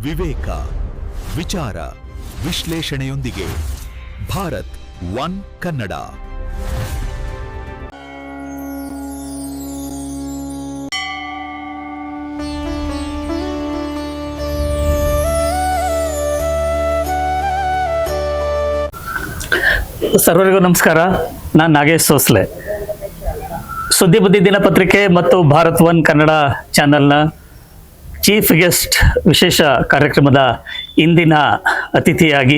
ವಿವೇಕ, ವಿಚಾರ, ವಿಶ್ಲೇಷಣೆಯೊಂದಿಗೆ ಭಾರತ್ ಒನ್ ಕನ್ನಡ. ಸರ್ವರಿಗೂ ನಮಸ್ಕಾರ. ನಾನು ನಾಗೇಶ್ ಸೋಸ್ಲೆ, ಸುದ್ದಿ ಬುದ್ಧಿ ದಿನಪತ್ರಿಕೆ ಮತ್ತು ಭಾರತ್ ಒನ್ ಕನ್ನಡ ಚಾನೆಲ್ನ ಚೀಫ್ ಗೆಸ್ಟ್ ವಿಶೇಷ ಕಾರ್ಯಕ್ರಮದ ಇಂದಿನ ಅತಿಥಿಯಾಗಿ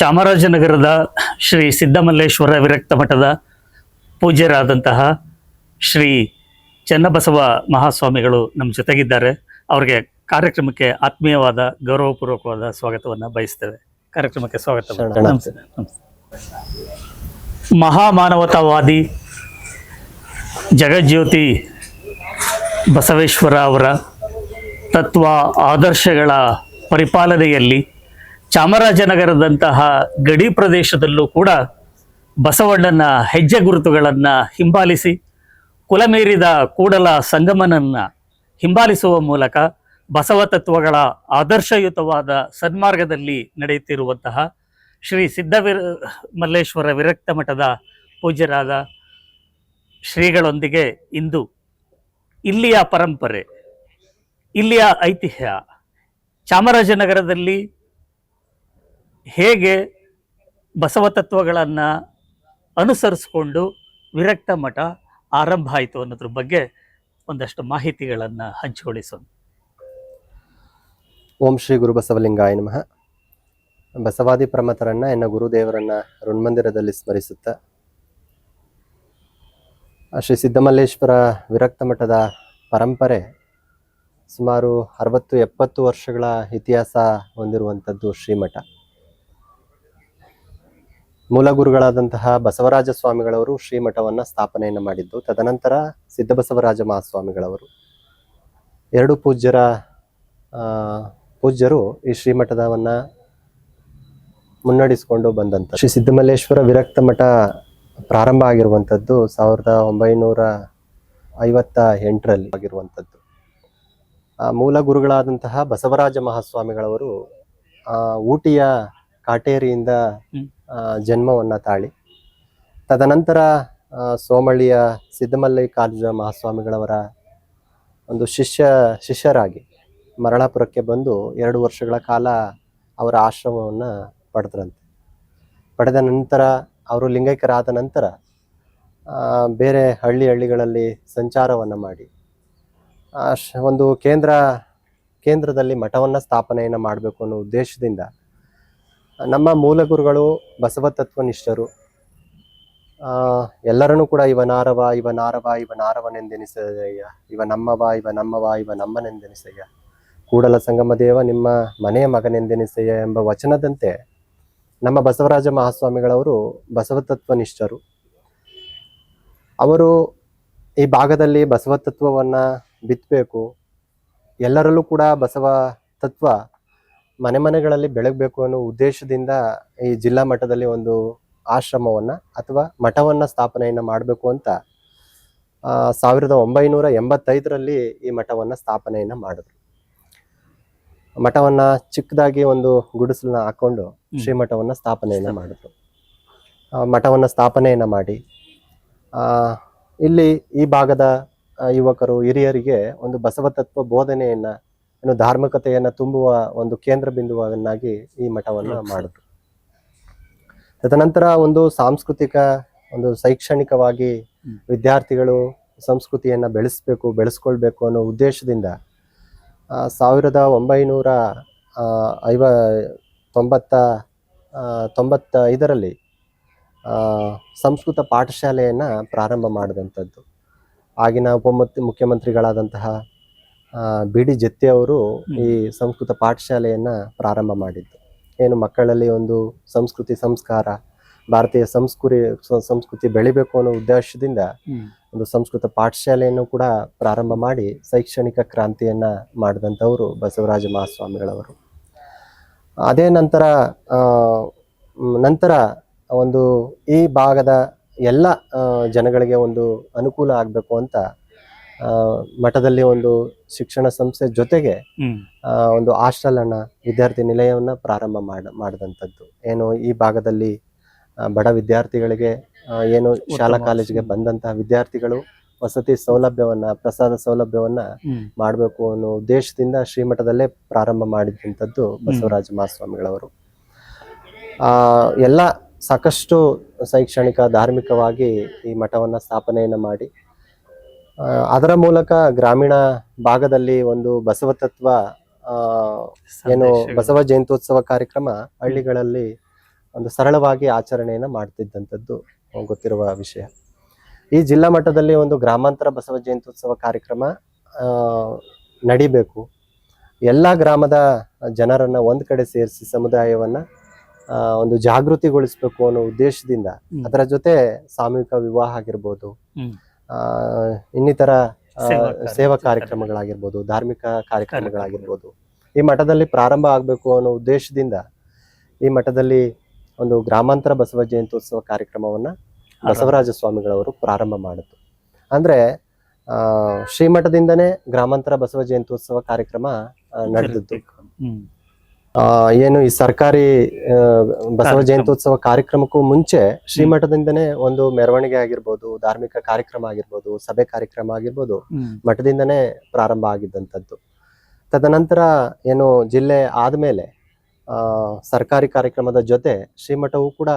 ಚಾಮರಾಜನಗರದ ಶ್ರೀ ಸಿದ್ದಮಲ್ಲೇಶ್ವರ ವಿರಕ್ತ ಮಠದ ಪೂಜ್ಯರಾದಂತಹ ಶ್ರೀ ಚನ್ನಬಸವ ಮಹಾಸ್ವಾಮಿಗಳು ನಮ್ಮ ಜೊತೆಗಿದ್ದಾರೆ. ಅವರಿಗೆ ಕಾರ್ಯಕ್ರಮಕ್ಕೆ ಆತ್ಮೀಯವಾದ ಗೌರವಪೂರ್ವಕವಾದ ಸ್ವಾಗತವನ್ನು ಬಯಸ್ತೇವೆ. ಕಾರ್ಯಕ್ರಮಕ್ಕೆ ಸ್ವಾಗತ. ನಮಸ್ತೆ. ಮಹಾಮಾನವತಾವಾದಿ ಜಗಜ್ಯೋತಿ ಬಸವೇಶ್ವರ ಅವರ ತತ್ವ ಆದರ್ಶಗಳ ಪರಿಪಾಲನೆಯಲ್ಲಿ ಚಾಮರಾಜನಗರದಂತಹ ಗಡಿ ಪ್ರದೇಶದಲ್ಲೂ ಕೂಡ ಬಸವಣ್ಣನ ಹೆಜ್ಜೆ ಗುರುತುಗಳನ್ನು ಹಿಂಬಾಲಿಸಿ ಕುಲಮೀರಿದ ಕೂಡಲ ಸಂಗಮನನ್ನು ಹಿಂಬಾಲಿಸುವ ಮೂಲಕ ಬಸವ ತತ್ವಗಳ ಆದರ್ಶಯುತವಾದ ಸನ್ಮಾರ್ಗದಲ್ಲಿ ನಡೆಯುತ್ತಿರುವಂತಹ ಶ್ರೀ ಮಲ್ಲೇಶ್ವರ ವಿರಕ್ತ ಮಠದ ಪೂಜ್ಯರಾದ ಶ್ರೀಗಳೊಂದಿಗೆ ಇಂದು ಇಲ್ಲಿಯ ಪರಂಪರೆ, ಇಲ್ಲಿಯ ಐತಿಹ್ಯ, ಚಾಮರಾಜನಗರದಲ್ಲಿ ಹೇಗೆ ಬಸವ ತತ್ವಗಳನ್ನು ಅನುಸರಿಸಿಕೊಂಡು ವಿರಕ್ತ ಮಠ ಆರಂಭ ಆಯಿತು ಅನ್ನೋದ್ರ ಬಗ್ಗೆ ಒಂದಷ್ಟು ಮಾಹಿತಿಗಳನ್ನು ಹಂಚಿಕೊಳ್ಳಿಸೋಣ. ಓಂ ಶ್ರೀ ಗುರು ಬಸವಲಿಂಗಾಯ ನಮಃ. ಬಸವಾದಿ ಪ್ರಮಥರನ್ನ ಎನ್ನ ಗುರುದೇವರನ್ನ ಋಣ್ಮಂದಿರದಲ್ಲಿ ಸ್ಮರಿಸುತ್ತಾ ಶ್ರೀ ಸಿದ್ದಮಲ್ಲೇಶ್ವರ ವಿರಕ್ತ ಮಠದ ಪರಂಪರೆ ಸುಮಾರು 60-70 ವರ್ಷಗಳ ಇತಿಹಾಸ ಹೊಂದಿರುವಂಥದ್ದು ಶ್ರೀಮಠ. ಮೂಲ ಗುರುಗಳಾದಂತಹ ಬಸವರಾಜ ಸ್ವಾಮಿಗಳವರು ಶ್ರೀಮಠವನ್ನು ಸ್ಥಾಪನೆಯನ್ನು ಮಾಡಿದ್ದು, ತದನಂತರ ಸಿದ್ದಬಸವರಾಜ ಮಹಾಸ್ವಾಮಿಗಳವರು ಎರಡು ಪೂಜ್ಯರು ಈ ಶ್ರೀಮಠದವನ್ನು ಮುನ್ನಡೆಸಿಕೊಂಡು ಬಂದಂಥ ಶ್ರೀ ಸಿದ್ದಮಲ್ಲೇಶ್ವರ ವಿರಕ್ತ ಮಠ ಪ್ರಾರಂಭ ಆಗಿರುವಂಥದ್ದು 1958ರಲ್ಲಿ ಆಗಿರುವಂಥದ್ದು. ಮೂಲ ಗುರುಗಳಾದಂತಹ ಬಸವರಾಜ ಮಹಾಸ್ವಾಮಿಗಳವರು ಊಟಿಯ ಕಾಟೇರಿಯಿಂದ ಜನ್ಮವನ್ನು ತಾಳಿ ತದನಂತರ ಸೋಮಳ್ಳಿಯ ಸಿದ್ದಮಲ್ಲಿಕಾರ್ಜುನ ಮಹಾಸ್ವಾಮಿಗಳವರ ಒಂದು ಶಿಷ್ಯರಾಗಿ ಮರಳಾಪುರಕ್ಕೆ ಬಂದು 2 ವರ್ಷಗಳ ಕಾಲ ಅವರ ಆಶ್ರಮವನ್ನು ಪಡೆದ ನಂತರ ಅವರು ಲಿಂಗೈಕ್ಯರಾದ ನಂತರ ಬೇರೆ ಹಳ್ಳಿಗಳಲ್ಲಿ ಸಂಚಾರವನ್ನು ಮಾಡಿ ಒಂದು ಕೇಂದ್ರದಲ್ಲಿ ಮಠವನ್ನು ಸ್ಥಾಪನೆಯನ್ನು ಮಾಡಬೇಕು ಅನ್ನೋ ಉದ್ದೇಶದಿಂದ ನಮ್ಮ ಮೂಲ ಗುರುಗಳು ಬಸವ ತತ್ವನಿಷ್ಠರು. ಎಲ್ಲರನ್ನೂ ಕೂಡ ಇವನಾರವನೆಂದೆನಿಸಯ್ಯ, ಇವ ನಮ್ಮನೆಂದೆನಿಸಯ್ಯ, ಕೂಡಲ ಸಂಗಮ ದೇವ ನಿಮ್ಮ ಮನೆಯ ಮಗನೆಂದೆನಿಸಯ್ಯ ಎಂಬ ವಚನದಂತೆ ನಮ್ಮ ಬಸವರಾಜ ಮಹಾಸ್ವಾಮಿಗಳವರು ಬಸವ ತತ್ವನಿಷ್ಠರು. ಅವರು ಈ ಭಾಗದಲ್ಲಿ ಬಸವ ತತ್ವವನ್ನು ಬಿತ್ತಬೇಕು, ಎಲ್ಲರಲ್ಲೂ ಕೂಡ ಬಸವ ತತ್ವ ಮನೆಗಳಲ್ಲಿ ಬೆಳಗಬೇಕು ಅನ್ನೋ ಉದ್ದೇಶದಿಂದ ಈ ಜಿಲ್ಲಾ ಮಟ್ಟದಲ್ಲಿ ಒಂದು ಆಶ್ರಮವನ್ನು ಅಥವಾ ಮಠವನ್ನು ಸ್ಥಾಪನೆಯನ್ನು ಮಾಡಬೇಕು ಅಂತ 1985ರಲ್ಲಿ ಈ ಮಠವನ್ನು ಸ್ಥಾಪನೆಯನ್ನು ಮಾಡಿದ್ರು. ಮಠವನ್ನು ಚಿಕ್ಕದಾಗಿ ಒಂದು ಗುಡಿಸಲನ್ನ ಹಾಕೊಂಡು ಶ್ರೀಮಠವನ್ನು ಸ್ಥಾಪನೆಯನ್ನು ಮಾಡಿದ್ರು. ಮಠವನ್ನು ಸ್ಥಾಪನೆಯನ್ನು ಮಾಡಿ ಇಲ್ಲಿ ಈ ಭಾಗದ ಯುವಕರು ಹಿರಿಯರಿಗೆ ಒಂದು ಬಸವ ತತ್ವ ಬೋಧನೆಯನ್ನು, ಧಾರ್ಮಿಕತೆಯನ್ನು ತುಂಬುವ ಒಂದು ಕೇಂದ್ರ ಬಿಂದುವನ್ನಾಗಿ ಈ ಮಠವನ್ನು ಮಾಡಿದ್ರು. ತದನಂತರ ಒಂದು ಸಾಂಸ್ಕೃತಿಕ, ಒಂದು ಶೈಕ್ಷಣಿಕವಾಗಿ ವಿದ್ಯಾರ್ಥಿಗಳು ಸಂಸ್ಕೃತಿಯನ್ನು ಬೆಳೆಸ್ಕೊಳ್ಬೇಕು ಅನ್ನೋ ಉದ್ದೇಶದಿಂದ 1995ರಲ್ಲಿ ಸಂಸ್ಕೃತ ಪಾಠಶಾಲೆಯನ್ನು ಪ್ರಾರಂಭ ಮಾಡಿದಂಥದ್ದು. ಆಗಿನ ಮುಖ್ಯಮಂತ್ರಿಗಳಾದಂತಹ ಬಿ.ಡಿ. ಜತ್ತಿ ಅವರು ಈ ಸಂಸ್ಕೃತ ಪಾಠಶಾಲೆಯನ್ನು ಪ್ರಾರಂಭ ಮಾಡಿದ್ದು. ಏನು ಮಕ್ಕಳಲ್ಲಿ ಒಂದು ಸಂಸ್ಕೃತಿ ಸಂಸ್ಕಾರ, ಭಾರತೀಯ ಸಂಸ್ಕೃತಿ ಬೆಳಿಬೇಕು ಅನ್ನೋ ಉದ್ದೇಶದಿಂದ ಒಂದು ಸಂಸ್ಕೃತ ಪಾಠಶಾಲೆಯನ್ನು ಕೂಡ ಪ್ರಾರಂಭ ಮಾಡಿ ಶೈಕ್ಷಣಿಕ ಕ್ರಾಂತಿಯನ್ನ ಮಾಡಿದಂಥವರು ಬಸವರಾಜ ಮಹಾಸ್ವಾಮಿಗಳವರು. ಅದೇ ನಂತರ ಒಂದು ಈ ಭಾಗದ ಎಲ್ಲ ಜನಗಳಿಗೆ ಒಂದು ಅನುಕೂಲ ಆಗಬೇಕು ಅಂತ ಮಠದಲ್ಲಿ ಒಂದು ಶಿಕ್ಷಣ ಸಂಸ್ಥೆ ಜೊತೆಗೆ ಒಂದು ಹಾಸ್ಟೆಲ್ ಅನ್ನ, ವಿದ್ಯಾರ್ಥಿ ನಿಲಯವನ್ನ ಪ್ರಾರಂಭ ಮಾಡಿದಂಥದ್ದು. ಏನು ಈ ಭಾಗದಲ್ಲಿ ಬಡ ವಿದ್ಯಾರ್ಥಿಗಳಿಗೆ ಏನು ಶಾಲಾ ಕಾಲೇಜಿಗೆ ಬಂದಂತಹ ವಿದ್ಯಾರ್ಥಿಗಳು ವಸತಿ ಸೌಲಭ್ಯವನ್ನ, ಪ್ರಸಾದ ಸೌಲಭ್ಯವನ್ನ ಮಾಡಬೇಕು ಅನ್ನೋ ಉದ್ದೇಶದಿಂದ ಶ್ರೀಮಠದಲ್ಲೇ ಪ್ರಾರಂಭ ಮಾಡಿದಂಥದ್ದು ಬಸವರಾಜ ಮಹಾಸ್ವಾಮಿಗಳವರು. ಎಲ್ಲ ಸಾಕಷ್ಟು ಶೈಕ್ಷಣಿಕ, ಧಾರ್ಮಿಕವಾಗಿ ಈ ಮಠವನ್ನ ಸ್ಥಾಪನೆಯನ್ನ ಮಾಡಿ ಅದರ ಮೂಲಕ ಗ್ರಾಮೀಣ ಭಾಗದಲ್ಲಿ ಒಂದು ಬಸವ ತತ್ವ ಏನು ಬಸವ ಜಯಂತ್ಯೋತ್ಸವ ಕಾರ್ಯಕ್ರಮ ಹಳ್ಳಿಗಳಲ್ಲಿ ಒಂದು ಸರಳವಾಗಿ ಆಚರಣೆಯನ್ನ ಮಾಡ್ತಿದ್ದಂಥದ್ದು ಗೊತ್ತಿರುವ ವಿಷಯ. ಈ ಜಿಲ್ಲಾ ಮಟ್ಟದಲ್ಲಿ ಒಂದು ಗ್ರಾಮಾಂತರ ಬಸವ ಜಯಂತ್ಯೋತ್ಸವ ಕಾರ್ಯಕ್ರಮ ನಡಿಬೇಕು, ಎಲ್ಲ ಗ್ರಾಮದ ಜನರನ್ನ ಒಂದ್ ಕಡೆ ಸೇರಿಸಿ ಸಮುದಾಯವನ್ನ ಒಂದು ಜಾಗೃತಿಗೊಳಿಸ್ಬೇಕು ಅನ್ನೋ ಉದ್ದೇಶದಿಂದ ಅದರ ಜೊತೆ ಸಾಮೂಹಿಕ ವಿವಾಹ ಆಗಿರ್ಬೋದು, ಇನ್ನಿತರ ಸೇವಾ ಕಾರ್ಯಕ್ರಮಗಳಾಗಿರ್ಬೋದು, ಧಾರ್ಮಿಕ ಕಾರ್ಯಕ್ರಮಗಳಾಗಿರ್ಬೋದು ಈ ಮಠದಲ್ಲಿ ಪ್ರಾರಂಭ ಆಗ್ಬೇಕು ಅನ್ನೋ ಉದ್ದೇಶದಿಂದ ಈ ಮಠದಲ್ಲಿ ಒಂದು ಗ್ರಾಮಾಂತರ ಬಸವ ಜಯಂತ್ಯೋತ್ಸವ ಕಾರ್ಯಕ್ರಮವನ್ನ ಬಸವರಾಜ ಸ್ವಾಮಿಗಳವರು ಪ್ರಾರಂಭ ಮಾಡಿದ್ರು. ಅಂದ್ರೆ ಶ್ರೀಮಠದಿಂದನೇ ಗ್ರಾಮಾಂತರ ಬಸವ ಜಯಂತ್ಯೋತ್ಸವ ಕಾರ್ಯಕ್ರಮ ನಡೆದಿತ್ತು. ಏನು ಈ ಸರ್ಕಾರಿ ಬಸವ ಜಯಂತ್ಯೋತ್ಸವ ಕಾರ್ಯಕ್ರಮಕ್ಕೂ ಮುಂಚೆ ಶ್ರೀಮಠದಿಂದನೇ ಒಂದು ಮೆರವಣಿಗೆ ಆಗಿರ್ಬೋದು, ಧಾರ್ಮಿಕ ಕಾರ್ಯಕ್ರಮ ಆಗಿರ್ಬೋದು, ಸಭೆ ಕಾರ್ಯಕ್ರಮ ಆಗಿರ್ಬೋದು ಮಠದಿಂದನೇ ಪ್ರಾರಂಭ ಆಗಿದ್ದಂಥದ್ದು. ತದನಂತರ ಏನು ಜಿಲ್ಲೆ ಆದ್ಮೇಲೆ ಸರ್ಕಾರಿ ಕಾರ್ಯಕ್ರಮದ ಜೊತೆ ಶ್ರೀಮಠವು ಕೂಡ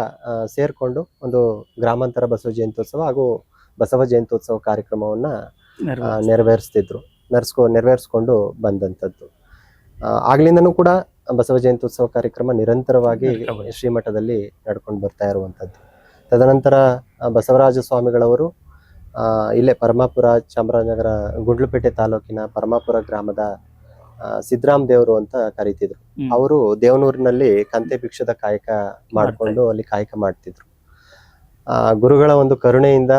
ಸೇರ್ಕೊಂಡು ಒಂದು ಗ್ರಾಮಾಂತರ ಬಸವ ಜಯಂತ್ಯೋತ್ಸವ ಹಾಗೂ ಬಸವ ಜಯಂತ್ಯೋತ್ಸವ ಕಾರ್ಯಕ್ರಮವನ್ನ ನೆರವೇರಿಸ್ಕೊಂಡು ಬಂದಂಥದ್ದು. ಆಗ್ಲಿಂದನೂ ಕೂಡ ಬಸವ ಜಯಂತ್ಯೋತ್ಸವ ಕಾರ್ಯಕ್ರಮ ನಿರಂತರವಾಗಿ ಶ್ರೀಮಠದಲ್ಲಿ ನಡ್ಕೊಂಡು ಬರ್ತಾ ಇರುವಂತದ್ದು. ತದನಂತರ ಬಸವರಾಜ ಸ್ವಾಮಿಗಳವರು ಇಲ್ಲೇ ಪರಮಾಪುರ, ಚಾಮರಾಜನಗರ, ಗುಂಡ್ಲುಪೇಟೆ ತಾಲೂಕಿನ ಪರಮಾಪುರ ಗ್ರಾಮದ ಸಿದ್ದರಾಮ್ ದೇವರು ಅಂತ ಕರೀತಿದ್ರು. ಅವರು ದೇವನೂರಿನಲ್ಲಿ ಕಂತೆ ಭಿಕ್ಷದ ಕಾಯಕ ಮಾಡಿಕೊಂಡು ಅಲ್ಲಿ ಕಾಯಕ ಮಾಡ್ತಿದ್ರು. ಗುರುಗಳ ಒಂದು ಕರುಣೆಯಿಂದ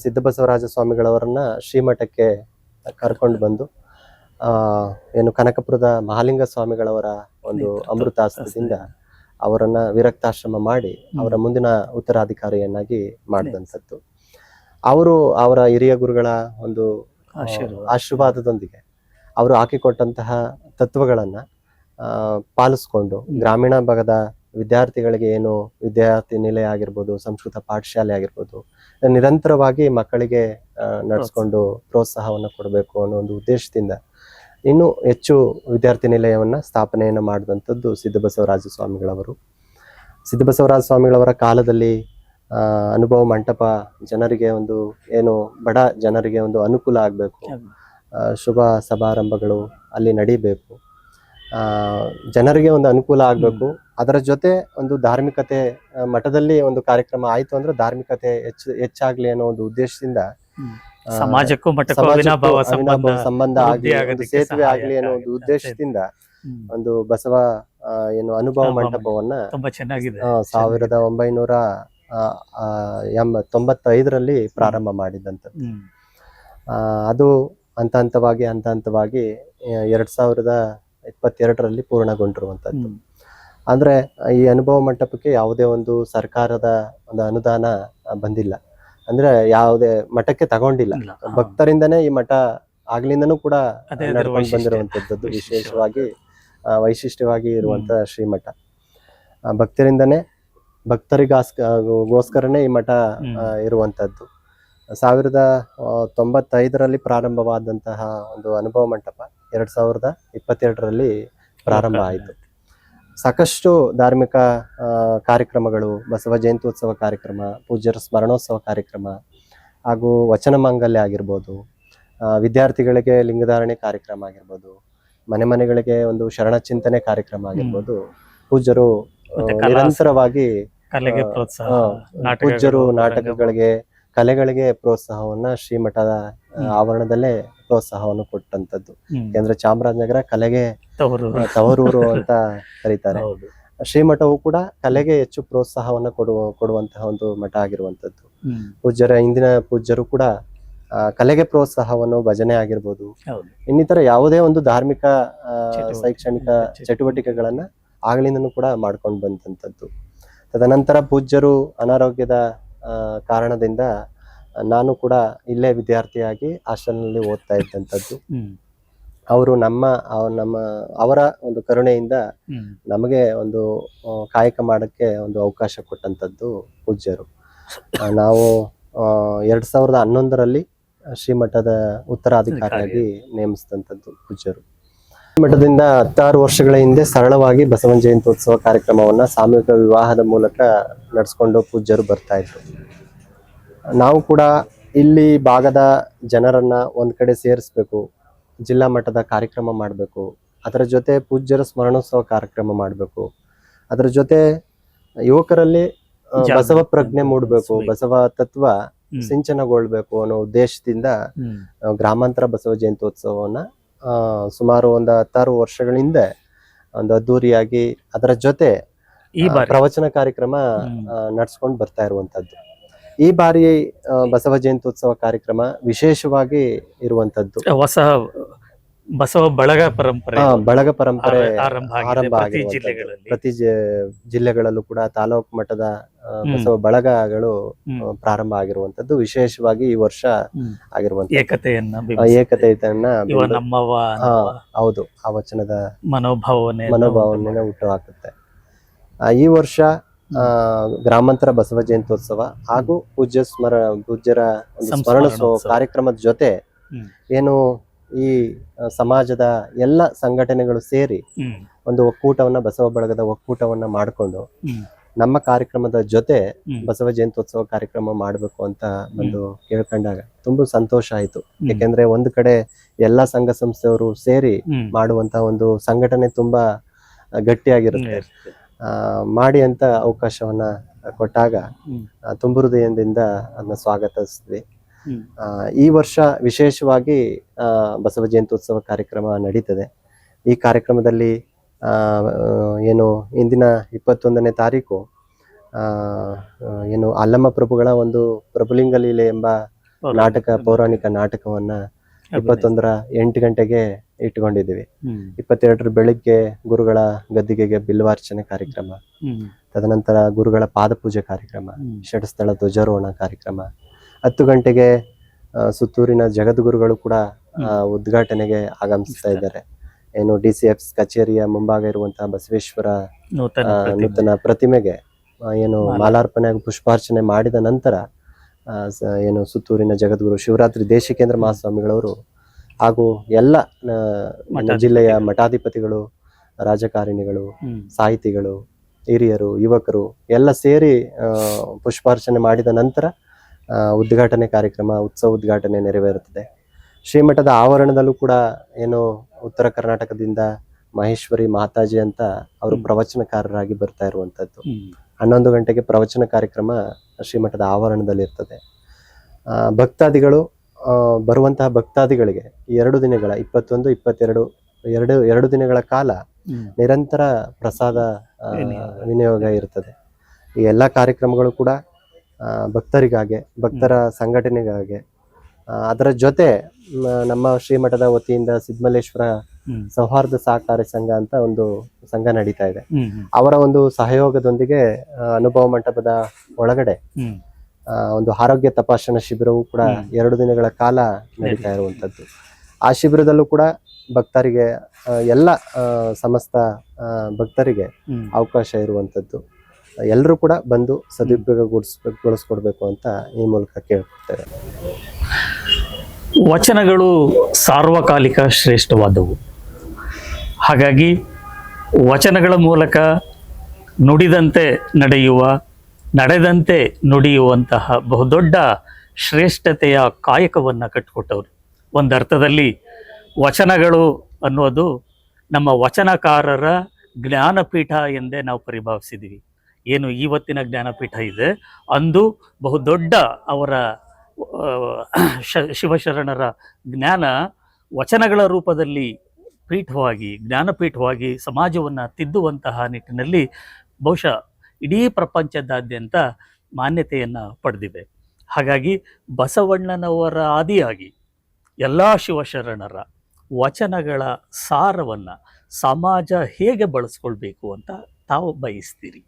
ಸಿದ್ಧ ಬಸವರಾಜ ಸ್ವಾಮಿಗಳವರನ್ನ ಶ್ರೀಮಠಕ್ಕೆ ಕರ್ಕೊಂಡು ಬಂದು ಏನು ಕನಕಪುರದ ಮಹಾಲಿಂಗ ಸ್ವಾಮಿಗಳವರ ಒಂದು ಅಮೃತಾಸ್ತ್ರದಿಂದ ಅವರನ್ನ ವಿರಕ್ತಾಶ್ರಮ ಮಾಡಿ ಅವರ ಮುಂದಿನ ಉತ್ತರಾಧಿಕಾರಿಯನ್ನಾಗಿ ಮಾಡಿದಂಥದ್ದು. ಅವರು ಅವರ ಹಿರಿಯ ಗುರುಗಳ ಒಂದು ಆಶೀರ್ವಾದದೊಂದಿಗೆ ಅವರು ಹಾಕಿಕೊಟ್ಟಂತಹ ತತ್ವಗಳನ್ನ ಪಾಲಿಸ್ಕೊಂಡು ಗ್ರಾಮೀಣ ಭಾಗದ ವಿದ್ಯಾರ್ಥಿಗಳಿಗೆ ಏನು ವಿದ್ಯಾರ್ಥಿ ನಿಲಯ ಆಗಿರ್ಬೋದು, ಸಂಸ್ಕೃತ ಪಾಠಶಾಲೆ ಆಗಿರ್ಬೋದು ನಿರಂತರವಾಗಿ ಮಕ್ಕಳಿಗೆ ನಡೆಸ್ಕೊಂಡು ಪ್ರೋತ್ಸಾಹವನ್ನು ಕೊಡಬೇಕು ಅನ್ನೋ ಒಂದು ಉದ್ದೇಶದಿಂದ ಇನ್ನೂ ಹೆಚ್ಚು ವಿದ್ಯಾರ್ಥಿ ನಿಲಯವನ್ನ ಸ್ಥಾಪನೆಯನ್ನ ಮಾಡಿದಂಥದ್ದು ಸಿದ್ಧ ಬಸವರಾಜ ಸ್ವಾಮಿಗಳವರು. ಸಿದ್ಧ ಬಸವರಾಜ ಸ್ವಾಮಿಗಳವರ ಕಾಲದಲ್ಲಿ ಅನುಭವ ಮಂಟಪ ಜನರಿಗೆ ಒಂದು ಏನು ಬಡ ಜನರಿಗೆ ಒಂದು ಅನುಕೂಲ ಆಗಬೇಕು, ಶುಭ ಸಮಾರಂಭಗಳು ಅಲ್ಲಿ ನಡೀಬೇಕು, ಜನರಿಗೆ ಒಂದು ಅನುಕೂಲ ಆಗ್ಬೇಕು. ಅದರ ಜೊತೆ ಒಂದು ಧಾರ್ಮಿಕತೆ ಮಠದಲ್ಲಿ ಒಂದು ಕಾರ್ಯಕ್ರಮ ಆಯ್ತು ಅಂದ್ರೆ ಧಾರ್ಮಿಕತೆ ಹೆಚ್ಚಾಗ್ಲಿ ಅನ್ನೋ ಒಂದು ಉದ್ದೇಶದಿಂದ ಸಮಾಜಕ್ಕೂ ಸಂಬಂಧ ಆಗ್ಲಿ, ಒಂದು ಸೇತುವೆ ಆಗ್ಲಿ ಅನ್ನೋ ಒಂದು ಉದ್ದೇಶದಿಂದ ಒಂದು ಬಸವ ಏನು ಅನುಭವ ಮಂಟಪವನ್ನ 1995ರಲ್ಲಿ ಪ್ರಾರಂಭ ಮಾಡಿದಂಥದ್ದು. ಅದು ಹಂತ ಹಂತವಾಗಿ 2022ರಲ್ಲಿ ಪೂರ್ಣಗೊಂಡಿರುವಂತದ್ದು. ಅಂದ್ರೆ ಈ ಅನುಭವ ಮಂಟಪಕ್ಕೆ ಯಾವುದೇ ಒಂದು ಸರ್ಕಾರದ ಒಂದು ಅನುದಾನ ಬಂದಿಲ್ಲ, ಅಂದ್ರೆ ಯಾವುದೇ ಮಠಕ್ಕೆ ತಗೊಂಡಿಲ್ಲ. ಭಕ್ತರಿಂದನೇ ಈ ಮಠ ಆಗ್ಲಿಂದನೂ ಕೂಡ ನಡ್ಕೊಂಡು ಬಂದಿರುವಂತದ್ದು ವಿಶೇಷವಾಗಿ ವೈಶಿಷ್ಟ್ಯವಾಗಿ ಇರುವಂತ ಶ್ರೀಮಠ. ಭಕ್ತರಿಂದನೇ ಭಕ್ತರಿಗೋಸ್ಕರನೇ ಈ ಮಠ ಇರುವಂತದ್ದು. 1995ರಲ್ಲಿ ಪ್ರಾರಂಭವಾದಂತಹ ಒಂದು ಅನುಭವ ಮಂಟಪ 2022ರಲ್ಲಿ ಪ್ರಾರಂಭ ಆಯಿತು. ಸಾಕಷ್ಟು ಧಾರ್ಮಿಕ ಕಾರ್ಯಕ್ರಮಗಳು, ಬಸವ ಜಯಂತ್ಯೋತ್ಸವ ಕಾರ್ಯಕ್ರಮ, ಪೂಜ್ಯರ ಸ್ಮರಣೋತ್ಸವ ಕಾರ್ಯಕ್ರಮ ಹಾಗೂ ವಚನ ಮಾಂಗಲ್ಯ ಆಗಿರ್ಬೋದು, ವಿದ್ಯಾರ್ಥಿಗಳಿಗೆ ಲಿಂಗಧಾರಣೆ ಕಾರ್ಯಕ್ರಮ ಆಗಿರ್ಬೋದು, ಮನೆಗಳಿಗೆ ಒಂದು ಶರಣ ಚಿಂತನೆ ಕಾರ್ಯಕ್ರಮ ಆಗಿರ್ಬೋದು, ಪೂಜ್ಯರು ನಿರಂತರವಾಗಿ ಪೂಜ್ಯರು ನಾಟಕಗಳಿಗೆ, ಕಲೆಗಳಿಗೆ ಪ್ರೋತ್ಸಾಹವನ್ನ ಶ್ರೀಮಠದ ಆವರಣದಲ್ಲೇ ಪ್ರೋತ್ಸಾಹವನ್ನು ಕೊಟ್ಟಂತದ್ದು. ಯಾಕಂದ್ರೆ ಚಾಮರಾಜನಗರ ಕಲೆಗೆ ತವರೂರು ಅಂತ ಕರೀತಾರೆ. ಶ್ರೀಮಠವು ಕೂಡ ಕಲೆಗೆ ಹೆಚ್ಚು ಪ್ರೋತ್ಸಾಹವನ್ನ ಕೊಡುವಂತಹ ಒಂದು ಮಠ ಆಗಿರುವಂತದ್ದು. ಹಿಂದಿನ ಪೂಜ್ಯರು ಕೂಡ ಕಲೆಗೆ ಪ್ರೋತ್ಸಾಹವನ್ನು, ಭಜನೆ ಆಗಿರ್ಬೋದು, ಇನ್ನಿತರ ಯಾವುದೇ ಒಂದು ಧಾರ್ಮಿಕ ಶೈಕ್ಷಣಿಕ ಚಟುವಟಿಕೆಗಳನ್ನ ಆಗ್ಲಿಂದನೂ ಕೂಡ ಮಾಡ್ಕೊಂಡು ಬಂದಂಥದ್ದು. ತದನಂತರ ಪೂಜ್ಯರು ಅನಾರೋಗ್ಯದ ಕಾರಣದಿಂದ ನಾನು ಕೂಡ ಇಲ್ಲೇ ವಿದ್ಯಾರ್ಥಿಯಾಗಿ ಹಾಸ್ಟೆಲ್ನಲ್ಲಿ ಓದ್ತಾ ಇದ್ದಂಥದ್ದು. ಹ್ಮ್ ಅವರು ಅವರ ಒಂದು ಕರುಣೆಯಿಂದ ಹ್ಮ್ ನಮಗೆ ಒಂದು ಕಾಯಕ ಮಾಡಕ್ಕೆ ಒಂದು ಅವಕಾಶ ಕೊಟ್ಟಂಥದ್ದು ಪೂಜ್ಯರು. ನಾವು 2011ರಲ್ಲಿ ಶ್ರೀಮಠದ ಉತ್ತರಾಧಿಕಾರಿಯಾಗಿ ನೇಮಿಸಿದಂಥದ್ದು ಪೂಜ್ಯರು. ಶ್ರೀಮಠದಿಂದ 16 ವರ್ಷಗಳ ಹಿಂದೆ ಸರಳವಾಗಿ ಬಸವನ ಜಯಂತ್ಯೋತ್ಸವ ಕಾರ್ಯಕ್ರಮವನ್ನ ಸಾಮೂಹಿಕ ವಿವಾಹದ ಮೂಲಕ ನಡೆಸ್ಕೊಂಡು ಪೂಜ್ಯರು ಬರ್ತಾ ಇದ್ರು. ನಾವು ಕೂಡ ಇಲ್ಲಿ ಭಾಗದ ಜನರನ್ನ ಒಂದ್ ಕಡೆ ಸೇರಿಸ್ಬೇಕು, ಜಿಲ್ಲಾ ಮಟ್ಟದ ಕಾರ್ಯಕ್ರಮ ಮಾಡಬೇಕು, ಅದರ ಜೊತೆ ಪೂಜ್ಯರ ಸ್ಮರಣೋತ್ಸವ ಕಾರ್ಯಕ್ರಮ ಮಾಡಬೇಕು, ಅದರ ಜೊತೆ ಯುವಕರಲ್ಲಿ ಬಸವ ಪ್ರಜ್ಞೆ ಮೂಡಬೇಕು, ಬಸವ ತತ್ವ ಸಿಂಚನಗೊಳ್ಬೇಕು ಅನ್ನೋ ಉದ್ದೇಶದಿಂದ ಗ್ರಾಮಾಂತರ ಬಸವ ಜಯಂತ್ಯೋತ್ಸವವನ್ನ ಸುಮಾರು ಒಂದು 16 ವರ್ಷಗಳ ಹಿಂದೆ ಒಂದು ಅದ್ದೂರಿಯಾಗಿ ಅದರ ಜೊತೆ ಪ್ರವಚನ ಕಾರ್ಯಕ್ರಮ ನಡ್ಸ್ಕೊಂಡು ಬರ್ತಾ ಇರುವಂತದ್ದು. ಈ ಬಾರಿ ಬಸವ ಜಯಂತ್ಯೋತ್ಸವ ಕಾರ್ಯಕ್ರಮ ವಿಶೇಷವಾಗಿ ಇರುವಂತದ್ದು. ಹೊಸ ಬಸವ ಬಳಗ ಪರಂಪರೆ ಆರಂಭ ಪ್ರತಿ ಜಿಲ್ಲೆಗಳಲ್ಲೂ ಕೂಡ ತಾಲೂಕು ಮಟ್ಟದ ಬಸವ ಬಳಗಗಳು ಪ್ರಾರಂಭ ಆಗಿರುವಂತದ್ದು ವಿಶೇಷವಾಗಿ ಈ ವರ್ಷ ಆಗಿರುವಂತ ಏಕತೆಯನ್ನ ಹೌದು, ಆ ವಚನದ ಮನೋಭಾವನೆ ಹುಟ್ಟು ಹಾಕುತ್ತೆ. ಈ ವರ್ಷ ಗ್ರಾಮಾಂತರ ಬಸವ ಜಯಂತ್ಯೋತ್ಸವ ಹಾಗೂ ಪೂಜ್ಯರ ಒಂದು ಸ್ಮರಣೋತ್ಸವ ಕಾರ್ಯಕ್ರಮದ ಜೊತೆ ಏನು ಈ ಸಮಾಜದ ಎಲ್ಲ ಸಂಘಟನೆಗಳು ಸೇರಿ ಒಂದು ಒಕ್ಕೂಟವನ್ನ, ಬಸವ ಬಳಗದ ಒಕ್ಕೂಟವನ್ನ ಮಾಡಿಕೊಂಡು ನಮ್ಮ ಕಾರ್ಯಕ್ರಮದ ಜೊತೆ ಬಸವ ಜಯಂತ್ಯೋತ್ಸವ ಕಾರ್ಯಕ್ರಮ ಮಾಡ್ಬೇಕು ಅಂತ ಒಂದು ಕೇಳ್ಕೊಂಡಾಗ ತುಂಬಾ ಸಂತೋಷ ಆಯ್ತು. ಯಾಕೆಂದ್ರೆ ಒಂದು ಕಡೆ ಎಲ್ಲಾ ಸಂಘ ಸಂಸ್ಥೆಯವರು ಸೇರಿ ಮಾಡುವಂತ ಒಂದು ಸಂಘಟನೆ ತುಂಬಾ ಗಟ್ಟಿಯಾಗಿರುತ್ತೆ. ಮಾಡಿ ಅಂತ ಅವಕಾಶವನ್ನ ಕೊಟ್ಟಾಗ ತುಂಬ ಹೃದಯದಿಂದ ಅದನ್ನ ಸ್ವಾಗತಿಸಿದ್ವಿ. ಈ ವರ್ಷ ವಿಶೇಷವಾಗಿ ಬಸವ ಜಯಂತ್ಯೋತ್ಸವ ಕಾರ್ಯಕ್ರಮ ನಡೀತದೆ. ಈ ಕಾರ್ಯಕ್ರಮದಲ್ಲಿ ಏನು ಇಂದಿನ 21ನೇ ತಾರೀಕು ಏನು ಅಲ್ಲಮ್ಮ ಪ್ರಭುಗಳ ಒಂದು ಪ್ರಭುಲಿಂಗ ಲೀಲೆ ಎಂಬ ಪೌರಾಣಿಕ ನಾಟಕವನ್ನ 21ರ 8 ಗಂಟೆಗೆ ಇಟ್ಕೊಂಡಿದ್ದೀವಿ. 22ರ ಬೆಳಿಗ್ಗೆ ಗುರುಗಳ ಗದ್ದಿಗೆಗೆ ಬಿಲ್ವಾರ್ಚನೆ ಕಾರ್ಯಕ್ರಮ, ತದನಂತರ ಗುರುಗಳ ಪಾದಪೂಜೆ ಕಾರ್ಯಕ್ರಮ, ಷಟ್ಸ್ಥಳ ಧ್ವಜಾರೋಹಣ ಕಾರ್ಯಕ್ರಮ, 10 ಗಂಟೆಗೆ ಸುತ್ತೂರಿನ ಜಗದ್ಗುರುಗಳು ಕೂಡ ಉದ್ಘಾಟನೆಗೆ ಆಗಮಿಸ್ತಾ ಇದ್ದಾರೆ. ಏನು DCFS ಕಚೇರಿಯ ಮುಂಭಾಗ ಇರುವಂತಹ ಬಸವೇಶ್ವರ ನೂತನ ಪ್ರತಿಮೆಗೆ ಏನು ಮಾಲಾರ್ಪಣೆ ಹಾಗೂ ಪುಷ್ಪಾರ್ಚನೆ ಮಾಡಿದ ನಂತರ ಏನು ಸುತ್ತೂರಿನ ಜಗದ್ಗುರು ಶಿವರಾತ್ರಿ ದೇಶಿಕೇಂದ್ರ ಮಹಾಸ್ವಾಮಿಗಳವರು ಹಾಗೂ ಎಲ್ಲ ಜಿಲ್ಲೆಯ ಮಠಾಧಿಪತಿಗಳು, ರಾಜಕಾರಣಿಗಳು, ಸಾಹಿತಿಗಳು, ಹಿರಿಯರು, ಯುವಕರು ಎಲ್ಲ ಸೇರಿ ಪುಷ್ಪಾರ್ಚನೆ ಮಾಡಿದ ನಂತರ ಉದ್ಘಾಟನೆ ಕಾರ್ಯಕ್ರಮ, ಉತ್ಸವ ಉದ್ಘಾಟನೆ ನೆರವೇರುತ್ತದೆ. ಶ್ರೀಮಠದ ಆವರಣದಲ್ಲೂ ಕೂಡ ಏನು ಉತ್ತರ ಕರ್ನಾಟಕದಿಂದ ಮಹೇಶ್ವರಿ ಮಾತಾಜಿ ಅಂತ ಅವರು ಪ್ರವಚನಕಾರರಾಗಿ ಬರ್ತಾ ಇರುವಂತದ್ದು. 11 ಗಂಟೆಗೆ ಪ್ರವಚನ ಕಾರ್ಯಕ್ರಮ ಶ್ರೀಮಠದ ಆವರಣದಲ್ಲಿ ಇರ್ತದೆ. ಭಕ್ತಾದಿಗಳು ಬರುವಂತಹ ಭಕ್ತಾದಿಗಳಿಗೆ 2 ದಿನಗಳ 21, 22 ಎರಡು ದಿನಗಳ ಕಾಲ ನಿರಂತರ ಪ್ರಸಾದ ವಿನಿಯೋಗ ಇರ್ತದೆ. ಈ ಎಲ್ಲಾ ಕಾರ್ಯಕ್ರಮಗಳು ಕೂಡ ಭಕ್ತರಿಗಾಗಿ, ಭಕ್ತರ ಸಂಘಟನೆಗಾಗಿ, ಅದರ ಜೊತೆ ನಮ್ಮ ಶ್ರೀಮಠದ ವತಿಯಿಂದ ಸಿದ್ಮಲೇಶ್ವರ ಸೌಹಾರ್ದ ಸಹಕಾರಿ ಸಂಘ ಅಂತ ಒಂದು ಸಂಘ ನಡೀತಾ ಇದೆ. ಅವರ ಒಂದು ಸಹಯೋಗದೊಂದಿಗೆ ಅನುಭವ ಮಂಟಪದ ಒಳಗಡೆ ಒಂದು ಆರೋಗ್ಯ ತಪಾಸಣಾ ಶಿಬಿರವೂ ಕೂಡ 2 ದಿನಗಳ ಕಾಲ ನಡೀತಾ ಇರುವಂತದ್ದು. ಆ ಶಿಬಿರದಲ್ಲೂ ಕೂಡ ಭಕ್ತರಿಗೆ ಎಲ್ಲ ಸಮಸ್ತ ಭಕ್ತರಿಗೆ ಅವಕಾಶ ಇರುವಂತದ್ದು. ಎಲ್ಲರೂ ಕೂಡ ಬಂದು ಸದುಪಯೋಗಗೊಳಿಸ್ಕೊಡ್ಬೇಕು ಅಂತ ಈ ಮೂಲಕ ಕೇಳ್ಕೊಡ್ತೇವೆ. ವಚನಗಳು ಸಾರ್ವಕಾಲಿಕ ಶ್ರೇಷ್ಠವಾದವು. ಹಾಗಾಗಿ ವಚನಗಳ ಮೂಲಕ ನುಡಿದಂತೆ ನಡೆಯುವ, ನಡೆದಂತೆ ನುಡಿಯುವಂತಹ ಬಹುದೊಡ್ಡ ಶ್ರೇಷ್ಠತೆಯ ಕಾಯಕವನ್ನು ಕಟ್ಟಿಕೊಟ್ಟವರು. ಒಂದರ್ಥದಲ್ಲಿ ವಚನಗಳು ಅನ್ನೋದು ನಮ್ಮ ವಚನಕಾರರ ಜ್ಞಾನಪೀಠ ಎಂದೇ ನಾವು ಪರಿಭಾವಿಸಿದ್ದೀವಿ. ಏನು ಇವತ್ತಿನ ಜ್ಞಾನಪೀಠ ಇದೆ, ಅಂದು ಬಹುದೊಡ್ಡ ಅವರ ಶಿವಶರಣರ ಜ್ಞಾನ ವಚನಗಳ ರೂಪದಲ್ಲಿ ಪೀಠವಾಗಿ, ಜ್ಞಾನಪೀಠವಾಗಿ ಸಮಾಜವನ್ನು ತಿದ್ದುವಂತಹ ನಿಟ್ಟಿನಲ್ಲಿ ಬಹುಶಃ ಇಡೀ ಪ್ರಪಂಚದಾದ್ಯಂತ ಮಾನ್ಯತೆಯನ್ನು ಪಡೆದಿವೆ. ಹಾಗಾಗಿ ಬಸವಣ್ಣನವರ ಆದಿಯಾಗಿ ಎಲ್ಲ ಶಿವಶರಣರ ವಚನಗಳ ಸಾರವನ್ನು ಸಮಾಜ ಹೇಗೆ ಬಳಸ್ಕೊಳ್ಬೇಕು ಅಂತ ತಾವು ಬಯಸ್ತೀರಿ?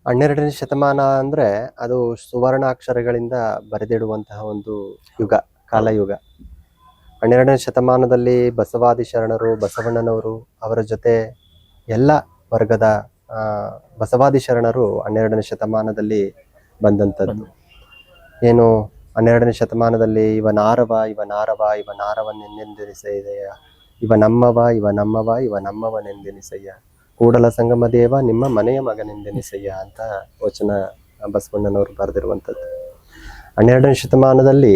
12ನೇ ಶತಮಾನ ಅಂದ್ರೆ ಅದು ಸುವರ್ಣಾಕ್ಷರಗಳಿಂದ ಬರೆದಿಡುವಂತಹ ಒಂದು ಯುಗ, ಕಾಲಯುಗ. 12ನೇ ಶತಮಾನದಲ್ಲಿ ಬಸವಾದಿ ಶರಣರು, ಬಸವಣ್ಣನವರು, ಅವರ ಜೊತೆ ಎಲ್ಲ ವರ್ಗದ ಬಸವಾದಿ ಶರಣರು 12ನೇ ಶತಮಾನದಲ್ಲಿ ಬಂದಂಥದ್ದು. ಏನು 12ನೇ ಶತಮಾನದಲ್ಲಿ ಇವ ನಾರವನೆಂದೆನಿಸಯ್ಯ, ಇವ ನಮ್ಮವನೆಂದೆನಿಸಯ್ಯ, ಕೂಡಲ ಸಂಗಮ ದೇವ ನಿಮ್ಮ ಮನೆಯ ಮಗನೆಂದೆನಿಸಯ್ಯ ಅಂತ ವಚನ ಬಸವಣ್ಣನವರು ಬರೆದಿರುವಂಥದ್ದು. 12ನೇ ಶತಮಾನದಲ್ಲಿ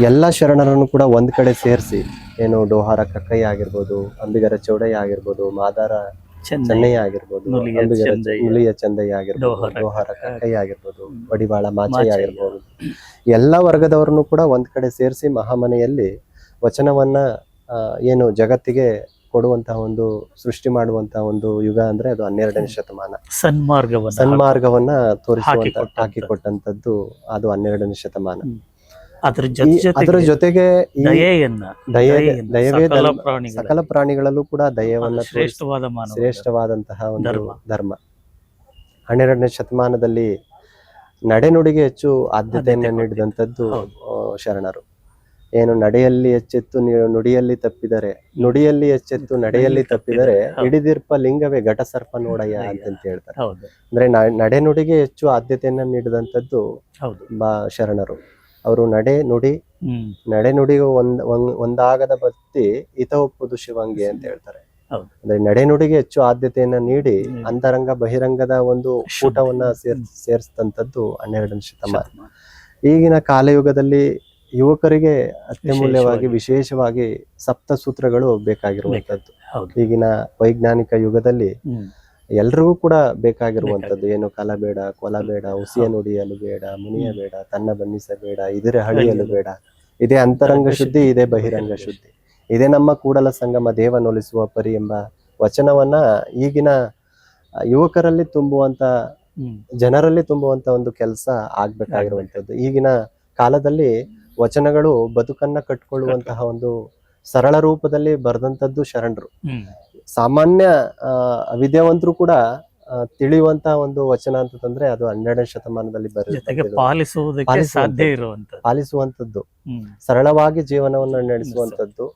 ಎಲ್ಲ ಶರಣರನ್ನು ಕೂಡ ಒಂದ್ ಕಡೆ ಸೇರಿಸಿ, ಏನು ಡೋಹಾರ ಕಕ್ಕಯ್ಯ ಆಗಿರ್ಬೋದು, ಅಂಬಿಗರ ಚೌಡಯ್ಯ ಆಗಿರ್ಬೋದು, ಮಾದಾರ ಚೆನ್ನಯ್ಯ ಆಗಿರ್ಬೋದು, ನುಲಿಯ ಚಂದಯ್ಯ ಆಗಿರ್ಬೋದು, ಡೋಹಾರ ಕಕ್ಕಯ್ಯ ಆಗಿರ್ಬೋದು, ವಡಿವಾಳ ಮಾಚಯ್ಯ ಆಗಿರ್ಬೋದು, ಎಲ್ಲ ವರ್ಗದವರನ್ನು ಕೂಡ ಒಂದ್ ಕಡೆ ಸೇರಿಸಿ ಮಹಾಮನೆಯಲ್ಲಿ ವಚನವನ್ನ ಏನು ಜಗತ್ತಿಗೆ ಕೊಡುವಂತಹ ಒಂದು, ಸೃಷ್ಟಿ ಮಾಡುವಂತಹ ಒಂದು ಯುಗ ಅಂದ್ರೆ ಅದು 12ನೇ ಶತಮಾನ. ಸನ್ಮಾರ್ಗವನ್ನ ಹಾಕಿಕೊಟ್ಟಂತದ್ದು ಅದು 12ನೇ ಶತಮಾನ. ಅದರ ಜೊತೆಗೆ ದಯವೇ ಸಕಲ ಪ್ರಾಣಿಗಳಲ್ಲೂ ಕೂಡ ದಯವನ್ನ ಶ್ರೇಷ್ಠವಾದಂತಹ ಒಂದು ಧರ್ಮ. 12ನೇ ಶತಮಾನದಲ್ಲಿ ನಡೆನುಡಿಗೆ ಹೆಚ್ಚು ಆದ್ಯತೆಯನ್ನು ನೀಡಿದಂಥದ್ದು ಶರಣರು. ಏನು ನಡೆಯಲ್ಲಿ ಎಚ್ಚೆತ್ತು ನುಡಿಯಲ್ಲಿ ತಪ್ಪಿದರೆ, ನುಡಿಯಲ್ಲಿ ಎಚ್ಚೆತ್ತು ನಡೆಯಲ್ಲಿ ತಪ್ಪಿದರೆ, ಹಿಡಿದಿರ್ಪ ಲಿಂಗವೇ ಘಟ ಸರ್ಪ ನೋಡಯ್ಯ ಅಂತ ಹೇಳ್ತಾರೆ. ಅಂದ್ರೆ ನಡೆನುಡಿಗೆ ಹೆಚ್ಚು ಆದ್ಯತೆಯನ್ನ ನೀಡಿದಂಥದ್ದು ಶರಣರು. ಅವರು ನಡೆನುಡಿಗೆ ಒಂದಾಗದ ಭಕ್ತಿ ಹಿತ ಒಪ್ಪುದು ಶಿವಂಗಿ ಅಂತ ಹೇಳ್ತಾರೆ. ಅಂದ್ರೆ ನಡೆನುಡಿಗೆ ಹೆಚ್ಚು ಆದ್ಯತೆಯನ್ನ ನೀಡಿ ಅಂತರಂಗ ಬಹಿರಂಗದ ಒಂದು ಊಟವನ್ನ ಸೇರಿಸಿದಂಥದ್ದು 12ನೇ ಶತಮಾನ. ಈಗಿನ ಕಾಲಯುಗದಲ್ಲಿ ಯುವಕರಿಗೆ ಅತ್ಯಮೂಲ್ಯವಾಗಿ ವಿಶೇಷವಾಗಿ ಸಪ್ತಸೂತ್ರಗಳು ಬೇಕಾಗಿರುವಂತದ್ದು. ಈಗಿನ ವೈಜ್ಞಾನಿಕ ಯುಗದಲ್ಲಿ ಎಲ್ರಿಗೂ ಕೂಡ ಬೇಕಾಗಿರುವಂತದ್ದು ಏನು, ಕಲಬೇಡ, ಕೊಲಬೇಡ, ಹುಸಿಯ ನುಡಿಯಲು ಬೇಡ, ಮುನಿಯ ಬೇಡ, ತನ್ನ ಬಣ್ಣಿಸಬೇಡ, ಇದರೆ ಹಳಿಯಲು ಬೇಡ. ಇದೇ ಅಂತರಂಗ ಶುದ್ಧಿ, ಇದೇ ಬಹಿರಂಗ ಶುದ್ಧಿ, ಇದೇ ನಮ್ಮ ಕೂಡಲ ಸಂಗಮ ದೇವನೊಲಿಸುವ ಪರಿ ಎಂಬ ವಚನವನ್ನ ಈಗಿನ ಯುವಕರಲ್ಲಿ ತುಂಬುವಂತ, ಜನರಲ್ಲಿ ತುಂಬುವಂತ ಒಂದು ಕೆಲಸ ಆಗ್ಬೇಕಾಗಿರುವಂತದ್ದು. ಈಗಿನ ಕಾಲದಲ್ಲಿ ವಚನಗಳು ಬದುಕನ್ನ ಕಟ್ಕೊಳ್ಳುವಂತಹ ಒಂದು ಸರಳ ರೂಪದಲ್ಲಿ ಬರೆದಂತದ್ದು ಶರಣರು. ಸಾಮಾನ್ಯ ವಿದ್ಯಾವಂತರು ಕೂಡ ತಿಳಿಯುವಂತಹ ಒಂದು ವಚನ ಅಂತಂದ್ರೆ ಅದು 12ನೇ ಶತಮಾನದಲ್ಲಿ ಪಾಲಿಸುವಂತದ್ದು, ಸರಳವಾಗಿ ಜೀವನವನ್ನು ನಡೆಸುವಂತದ್ದು,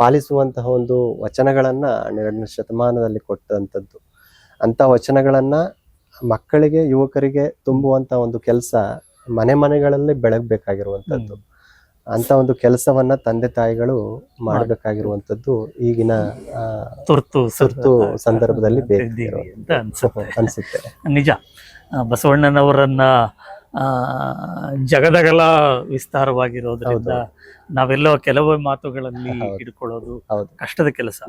ಪಾಲಿಸುವಂತಹ ಒಂದು ವಚನಗಳನ್ನ 12ನೇ ಶತಮಾನದಲ್ಲಿ ಕೊಟ್ಟಂತದ್ದು. ಅಂತ ವಚನಗಳನ್ನ ಮಕ್ಕಳಿಗೆ, ಯುವಕರಿಗೆ ತುಂಬುವಂತ ಒಂದು ಕೆಲಸ ಮನೆಗಳಲ್ಲಿ ಬೆಳಗ್ಬೇಕಾಗಿರುವಂತದ್ದು. ಅಂತ ಒಂದು ಕೆಲಸವನ್ನ ತಂದೆ ತಾಯಿಗಳು ಮಾಡಬೇಕಾಗಿರುವಂತದ್ದು ಈಗಿನ ತುರ್ತು ಸಂದರ್ಭದಲ್ಲಿ ಅಂತ ಅನ್ಸುತ್ತೆ. ನಿಜ, ಬಸವಣ್ಣನವರನ್ನ ಜಗದಗಲ ವಿಸ್ತಾರವಾಗಿರೋದ್ರಿಂದ ನಾವೆಲ್ಲೋ ಕೆಲವು ಮಾತುಗಳಲ್ಲಿ ಹಿಡ್ಕೊಳ್ಳೋದು ಕಷ್ಟದ ಕೆಲಸ.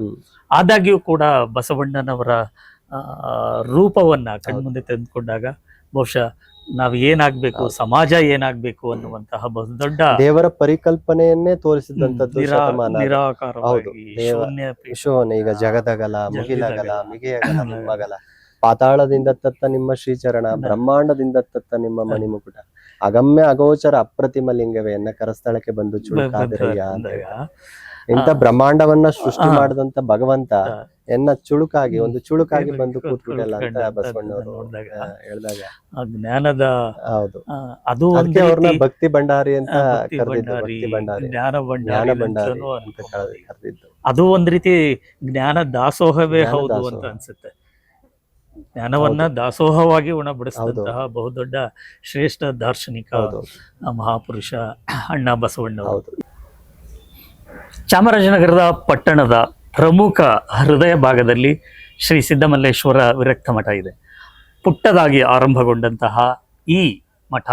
ಆದಾಗ್ಯೂ ಕೂಡ ಬಸವಣ್ಣನವರ ರೂಪವನ್ನ ಕಣ್ಮುಂದೆ ತೆಗೆದುಕೊಂಡಾಗ ಬಹುಶಃ ನಾವ್ ಏನಾಗ್ಬೇಕು, ಸಮಾಜ ಏನಾಗ್ಬೇಕು ಅನ್ನುವಂತಹ ಬಹುದೊಡ್ಡ ದೇವರ ಪರಿಕಲ್ಪನೆಯನ್ನೇ ತೋರಿಸಿದಂತದ್ದು ಈಗ ಜಗದಗಲ, ಮುಗಿಲಗಲ, ಮಿಗೆಯಗಲ ನಿಮ್ಮಗಲ, ಪಾತಾಳದಿಂದ ತತ್ತ ನಿಮ್ಮ ಶ್ರೀಚರಣ, ಬ್ರಹ್ಮಾಂಡದಿಂದ ತತ್ತ ನಿಮ್ಮ ಮಣಿಮುಕುಟ, ಅಗಮ್ಯ ಅಗೋಚರ ಅಪ್ರತಿಮ ಲಿಂಗವೇ ಎನ್ನ ಕರಸ್ಥಳಕ್ಕೆ ಬಂದು ಚುಳುಕಾದಿರಯ್ಯ ಅಂತ. ಇಂಥ ಬ್ರಹ್ಮಾಂಡವನ್ನ ಸೃಷ್ಟಿ ಮಾಡಿದಂತ ಭಗವಂತ ಎನ್ನ ಒಂದು ಚುಳುಕಾಗಿ ಬಂದು ಕೂತ್ಬಿಡಲ್ಲ ಅಂತ ಬಸವಣ್ಣವರು ಹೇಳಿದಾಗ ಜ್ಞಾನದ, ಹೌದು, ಅದು ಅವ್ರನ್ನ ಭಕ್ತಿ ಭಂಡಾರಿ ಅಂತ ಕರೆದಿದ್ದು, ಜ್ಞಾನ ಭಂಡಾರಿ ಅಂತ ಕರೆದಿದ್ದು. ಅದು ಒಂದ್ ರೀತಿ ಜ್ಞಾನ ದಾಸೋಹವೇ ಹೌದು ಅಂತ ಅನ್ಸುತ್ತೆ. ಜ್ಞಾನವನ್ನ ದಾಸೋಹವಾಗಿ ಉಣಬಡಿಸಿದಂತಹ ಬಹುದೊಡ್ಡ ಶ್ರೇಷ್ಠ ದಾರ್ಶನಿಕ ಮಹಾಪುರುಷ ಅಣ್ಣ ಬಸವಣ್ಣವರು. ಚಾಮರಾಜನಗರದ ಪಟ್ಟಣದ ಪ್ರಮುಖ ಹೃದಯ ಭಾಗದಲ್ಲಿ ಶ್ರೀ ಸಿದ್ದಮಲ್ಲೇಶ್ವರ ವಿರಕ್ತ ಮಠ ಇದೆ. ಪುಟ್ಟದಾಗಿ ಆರಂಭಗೊಂಡಂತಹ ಈ ಮಠ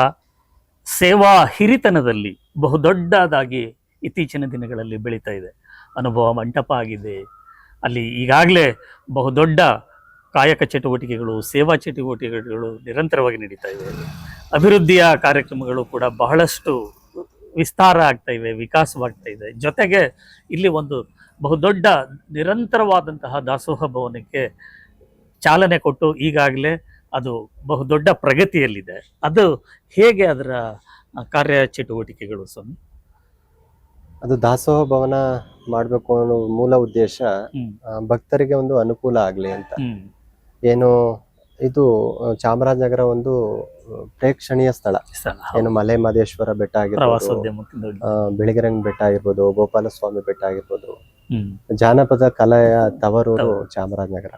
ಸೇವಾ ಹಿರಿತನದಲ್ಲಿ ಬಹುದೊಡ್ಡದಾಗಿ ಇತ್ತೀಚಿನ ದಿನಗಳಲ್ಲಿ ಬೆಳೀತಾ ಇದೆ. ಅನುಭವ ಮಂಟಪ ಆಗಿದೆ. ಅಲ್ಲಿ ಈಗಾಗಲೇ ಬಹುದೊಡ್ಡ ಕಾಯಕ ಚಟುವಟಿಕೆಗಳು, ಸೇವಾ ಚಟುವಟಿಕೆಗಳು ನಿರಂತರವಾಗಿ ನಡೀತಾ ಇವೆ. ಅಭಿವೃದ್ಧಿಯ ಕಾರ್ಯಕ್ರಮಗಳು ಕೂಡ ಬಹಳಷ್ಟು ವಿಸ್ತಾರ ಆಗ್ತಾ ಇವೆ, ವಿಕಾಸವಾಗ್ತಾ ಇದೆ. ಜೊತೆಗೆ ಇಲ್ಲಿ ಒಂದು ಬಹುದೊಡ್ಡ ನಿರಂತರವಾದಂತಹ ದಾಸೋಹ ಭವನಕ್ಕೆ ಚಾಲನೆ ಕೊಟ್ಟು ಈಗಾಗಲೇ ಅದು ಬಹುದೊಡ್ಡ ಪ್ರಗತಿಯಲ್ಲಿದೆ. ಅದು ಹೇಗೆ ಅದರ ಕಾರ್ಯ ಚಟುವಟಿಕೆಗಳು ಸ್ವಾಮಿ? ಅದು ದಾಸೋಹ ಭವನ ಮಾಡ್ಬೇಕು ಅನ್ನೋ ಮೂಲ ಉದ್ದೇಶ ಭಕ್ತರಿಗೆ ಒಂದು ಅನುಕೂಲ ಆಗ್ಲಿ ಅಂತ. ಏನು ಇದು ಚಾಮರಾಜನಗರ ಒಂದು ಪ್ರೇಕ್ಷಣೀಯ ಸ್ಥಳ. ಏನು ಮಲೆ ಮಹದೇಶ್ವರ ಬೆಟ್ಟ ಆಗಿರ್ಬೋದು, ಪ್ರವಾಸೋದ್ಯಮಕ್ಕೆ ದೊಡ್ಡ ಬಿಳಿಗಿರಂಗ್ ಬೆಟ್ಟ ಆಗಿರ್ಬೋದು, ಗೋಪಾಲಸ್ವಾಮಿ ಬೆಟ್ಟ ಆಗಿರ್ಬೋದು, ಜಾನಪದ ಕಲೆಯ ತವರೂರು ಚಾಮರಾಜನಗರ.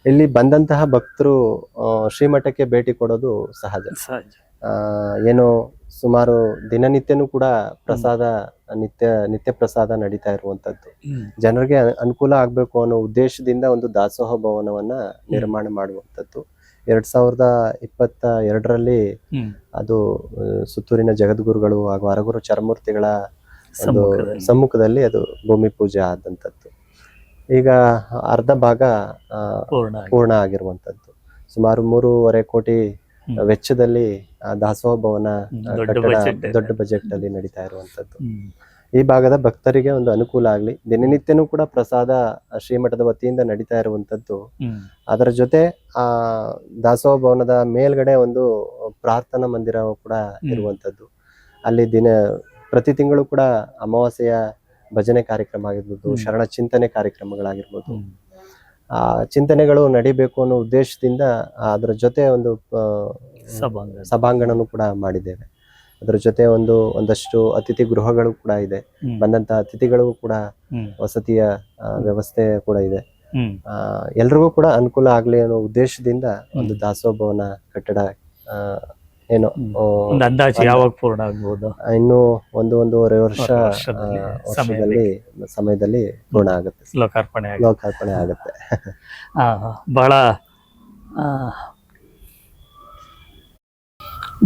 ಇಲ್ಲಿ ಬಂದಂತಹ ಭಕ್ತರು ಶ್ರೀಮಠಕ್ಕೆ ಭೇಟಿ ಕೊಡೋದು ಸಹಜ. ಏನು ಸುಮಾರು ದಿನನಿತ್ಯನೂ ಕೂಡ ಪ್ರಸಾದ ನಿತ್ಯ ಪ್ರಸಾದ ನಡೀತಾ ಇರುವಂತದ್ದು. ಜನರಿಗೆ ಅನುಕೂಲ ಆಗ್ಬೇಕು ಅನ್ನೋ ಉದ್ದೇಶದಿಂದ ಒಂದು ದಾಸೋಹ ಭವನವನ್ನ ನಿರ್ಮಾಣ ಮಾಡುವಂತದ್ದು 2022ರಲ್ಲಿ ಅದು ಸುತ್ತೂರಿನ ಜಗದ್ಗುರುಗಳು ಹಾಗೂ ಅರಗುರು ಚರಮೂರ್ತಿಗಳ ಸಮ್ಮುಖದಲ್ಲಿ ಅದು ಭೂಮಿ ಪೂಜೆ ಆದಂತದ್ದು. ಈಗ ಅರ್ಧ ಭಾಗ ಪೂರ್ಣ ಆಗಿರುವಂತದ್ದು. ಸುಮಾರು 3.5 ಕೋಟಿ ವೆಚ್ಚದಲ್ಲಿ ದಾಸೋಹ ಭವನ ದೊಡ್ಡ ಬಜೆಟ್ ಅಲ್ಲಿ ನಡೀತಾ ಇರುವಂತದ್ದು. ಈ ಭಾಗದ ಭಕ್ತರಿಗೆ ಒಂದು ಅನುಕೂಲ ಆಗ್ಲಿ, ದಿನನಿತ್ಯನೂ ಕೂಡ ಪ್ರಸಾದ ಶ್ರೀಮಠದ ವತಿಯಿಂದ ನಡೀತಾ ಇರುವಂತದ್ದು. ಅದರ ಜೊತೆ ಆ ದಾಸೋಹ ಭವನದ ಮೇಲ್ಗಡೆ ಒಂದು ಪ್ರಾರ್ಥನಾ ಮಂದಿರ ಕೂಡ ಇರುವಂತದ್ದು. ಅಲ್ಲಿ ಪ್ರತಿ ತಿಂಗಳು ಕೂಡ ಅಮಾವಾಸ್ಯೆಯ ಭಜನೆ ಕಾರ್ಯಕ್ರಮ ಆಗಿರ್ಬೋದು, ಶರಣ ಚಿಂತನೆ ಕಾರ್ಯಕ್ರಮಗಳಾಗಿರ್ಬೋದು, ಆ ಚಿಂತನೆಗಳು ನಡಿಬೇಕು ಅನ್ನೋ ಉದ್ದೇಶದಿಂದ ಅದರ ಜೊತೆ ಒಂದು ಸಭಾಂಗಣನು ಕೂಡ ಮಾಡಿದ್ದೇವೆ. ಅದರ ಜೊತೆ ಒಂದಷ್ಟು ಅತಿಥಿ ಗೃಹಗಳು ಕೂಡ ಇದೆ. ಬಂದಂತ ಅತಿಥಿಗಳಿಗೂ ಕೂಡ ವಸತಿಯ ವ್ಯವಸ್ಥೆ ಕೂಡ ಇದೆ. ಎಲ್ರಿಗೂ ಕೂಡ ಅನುಕೂಲ ಆಗ್ಲಿ ಅನ್ನೋ ಉದ್ದೇಶದಿಂದ ಒಂದು ದಾಸೋಹ ಭವನ ಕಟ್ಟಡ ಏನು ಅಂದಾಜು ಯಾವಾಗ ಪೂರ್ಣ ಆಗ್ಬೋದು? ಇನ್ನು 1.5 ಸಮಯದಲ್ಲಿ ಪೂರ್ಣ ಆಗುತ್ತೆ, ಲೋಕಾರ್ಪಣೆ ಆಗುತ್ತೆ.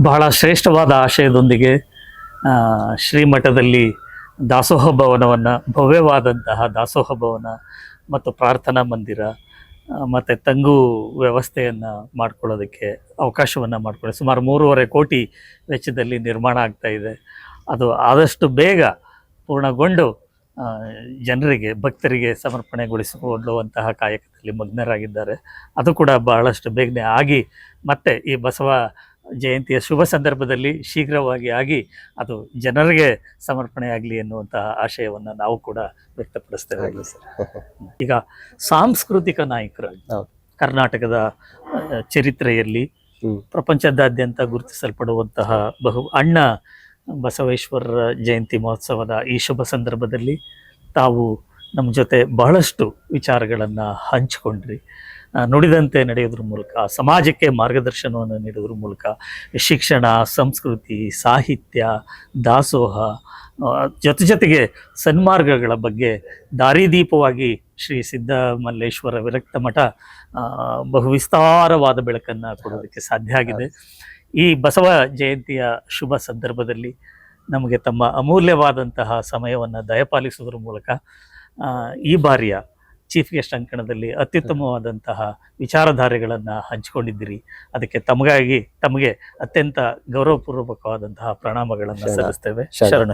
ಬಹಳ ಶ್ರೇಷ್ಠವಾದ ಆಶಯದೊಂದಿಗೆ ಶ್ರೀಮಠದಲ್ಲಿ ದಾಸೋಹ ಭವನವನ್ನು, ಭವ್ಯವಾದಂತಹ ದಾಸೋಹ ಭವನ ಮತ್ತು ಪ್ರಾರ್ಥನಾ ಮಂದಿರ ಮತ್ತು ತಂಗು ವ್ಯವಸ್ಥೆಯನ್ನು ಮಾಡ್ಕೊಳ್ಳೋದಕ್ಕೆ ಅವಕಾಶವನ್ನು ಮಾಡಿಕೊಳ್ಳಿ. ಸುಮಾರು 3.5 ಕೋಟಿ ವೆಚ್ಚದಲ್ಲಿ ನಿರ್ಮಾಣ ಆಗ್ತಾ ಇದೆ. ಅದು ಆದಷ್ಟು ಬೇಗ ಪೂರ್ಣಗೊಂಡು ಜನರಿಗೆ, ಭಕ್ತರಿಗೆ ಸಮರ್ಪಣೆಗೊಳಿಸಿಕೊಳ್ಳುವಂತಹ ಕಾಯಕದಲ್ಲಿ ಮಗ್ನರಾಗಿದ್ದಾರೆ. ಅದು ಕೂಡ ಬಹಳಷ್ಟು ಬೇಗನೆ ಆಗಿ ಮತ್ತೆ ಈ ಬಸವ ಜಯಂತಿಯ ಶುಭ ಸಂದರ್ಭದಲ್ಲಿ ಶೀಘ್ರವಾಗಿ ಆಗಿ ಅದು ಜನರಿಗೆ ಸಮರ್ಪಣೆ ಆಗಲಿ ಎನ್ನುವಂತಹ ಆಶಯವನ್ನು ನಾವು ಕೂಡ ವ್ಯಕ್ತಪಡಿಸ್ತೇವೆ. ಈಗ ಸಾಂಸ್ಕೃತಿಕ ನಾಯಕರು ಕರ್ನಾಟಕದ ಚರಿತ್ರೆಯಲ್ಲಿ ಪ್ರಪಂಚದಾದ್ಯಂತ ಗುರುತಿಸಲ್ಪಡುವಂತಹ ಅಣ್ಣ ಬಸವೇಶ್ವರರ ಜಯಂತಿ ಮಹೋತ್ಸವದ ಈ ಶುಭ ಸಂದರ್ಭದಲ್ಲಿ ತಾವು ನಮ್ಮ ಜೊತೆ ಬಹಳಷ್ಟು ವಿಚಾರಗಳನ್ನು ಹಂಚಿಕೊಂಡ್ರಿ. ನುಡಿದಂತೆ ನಡೆಯೋದ್ರ ಮೂಲಕ, ಸಮಾಜಕ್ಕೆ ಮಾರ್ಗದರ್ಶನವನ್ನು ನೀಡೋದ್ರ ಮೂಲಕ ಶಿಕ್ಷಣ, ಸಂಸ್ಕೃತಿ, ಸಾಹಿತ್ಯ, ದಾಸೋಹ ಜೊತೆಗೆ ಸನ್ಮಾರ್ಗಗಳ ಬಗ್ಗೆ ದಾರಿದೀಪವಾಗಿ ಶ್ರೀ ಸಿದ್ದಮಲ್ಲೇಶ್ವರ ವಿರಕ್ತ ಮಠ ಬಹು ವಿಸ್ತಾರವಾದ ಬೆಳಕನ್ನು ಕೊಡೋದಕ್ಕೆ ಸಾಧ್ಯ ಆಗಿದೆ. ಈ ಬಸವ ಜಯಂತಿಯ ಶುಭ ಸಂದರ್ಭದಲ್ಲಿ ನಮಗೆ ತಮ್ಮ ಅಮೂಲ್ಯವಾದಂತಹ ಸಮಯವನ್ನು ದಯಪಾಲಿಸುವುದರ ಮೂಲಕ ಈ ಬಾರಿಯ ಚೀಫ್ ಗೆಸ್ಟ್ ಅಂಕಣದಲ್ಲಿ ಅತ್ಯುತ್ತಮವಾದಂತಹ ವಿಚಾರಧಾರೆಗಳನ್ನು ಹಂಚಿಕೊಂಡಿದ್ದೀರಿ. ಅದಕ್ಕೆ ತಮಗೆ ಅತ್ಯಂತ ಗೌರವಪೂರ್ವಕವಾದಂತಹ ಪ್ರಣಾಮಗಳನ್ನು ಸಲ್ಲಿಸ್ತೇವೆ. ಶರಣ.